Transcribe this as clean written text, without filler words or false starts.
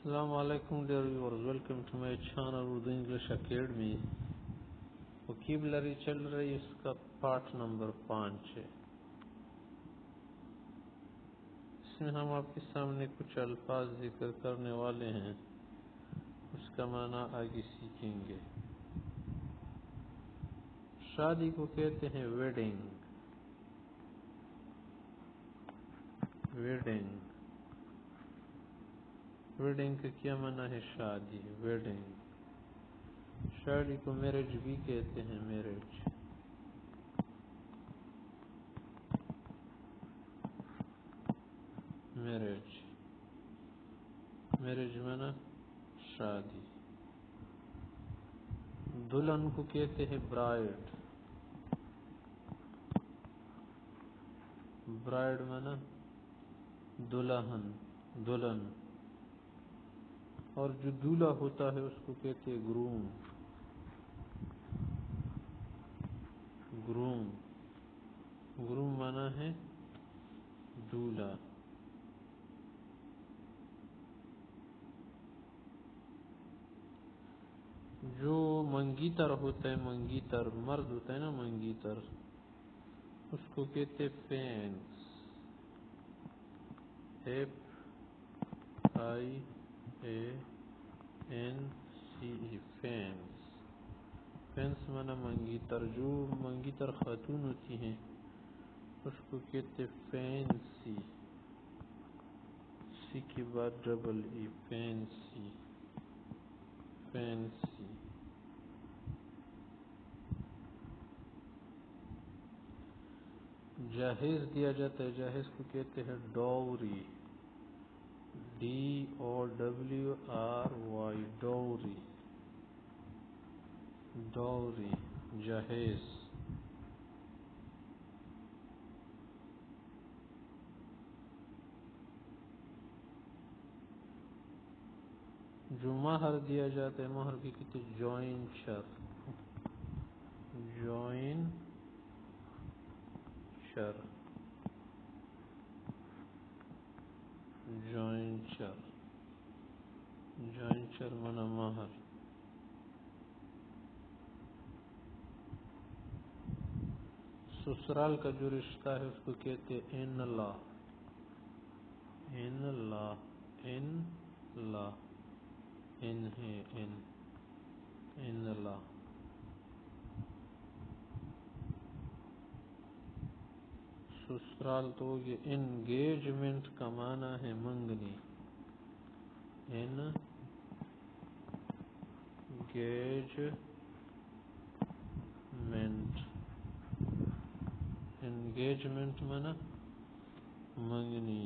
Assalamu alaikum dear viewers, welcome to my channel Urdu English Academy. Vocabulary چل رہی اس کا part number 5 ہے. اس میں ہم آپ کے سامنے کچھ الفاظ ذکر کرنے والے ہیں، اس کا معنی آگے سیکھیں گے. شادی کو کہتے ہیں ویڈنگ. ویڈنگ کا کیا معنی ہے؟ شادی. ویڈنگ. شادی کو میرج بھی کہتے ہیں. میرج معنی شادی. دلہن کو کہتے ہیں برائڈ. برائڈ معنی دلہن. اور جو دولہا ہوتا ہے اس کو کہتے ہیں گروم. گروم معنی ہے دولہا. جو منگیتر ہوتا ہے، منگیتر مرد ہوتا ہے نا، منگیتر اس کو کہتے فینس. فینس. فینس معنی منگیتر. جو منگیتر خاتون ہوتی ہیں اس کو کہتے فینسی. سی کے بعد ڈبل ای. فینسی. جہیز دیا جاتا ہے، جہیز کو کہتے ہیں ڈوری. DOWRY. ڈوری. جہیز. جو مہر دیا جاتا ہے، مہر کی کہتے ہیں جوائنچر. جوائنچر معنی مہر. سسرال کا جو رشتہ ہے اس کو کہتے ہیں ان لا. سسرال تو یہ انگیجمنٹ کا معنی ہے منگنی. انگیجمنٹ معنی منگنی.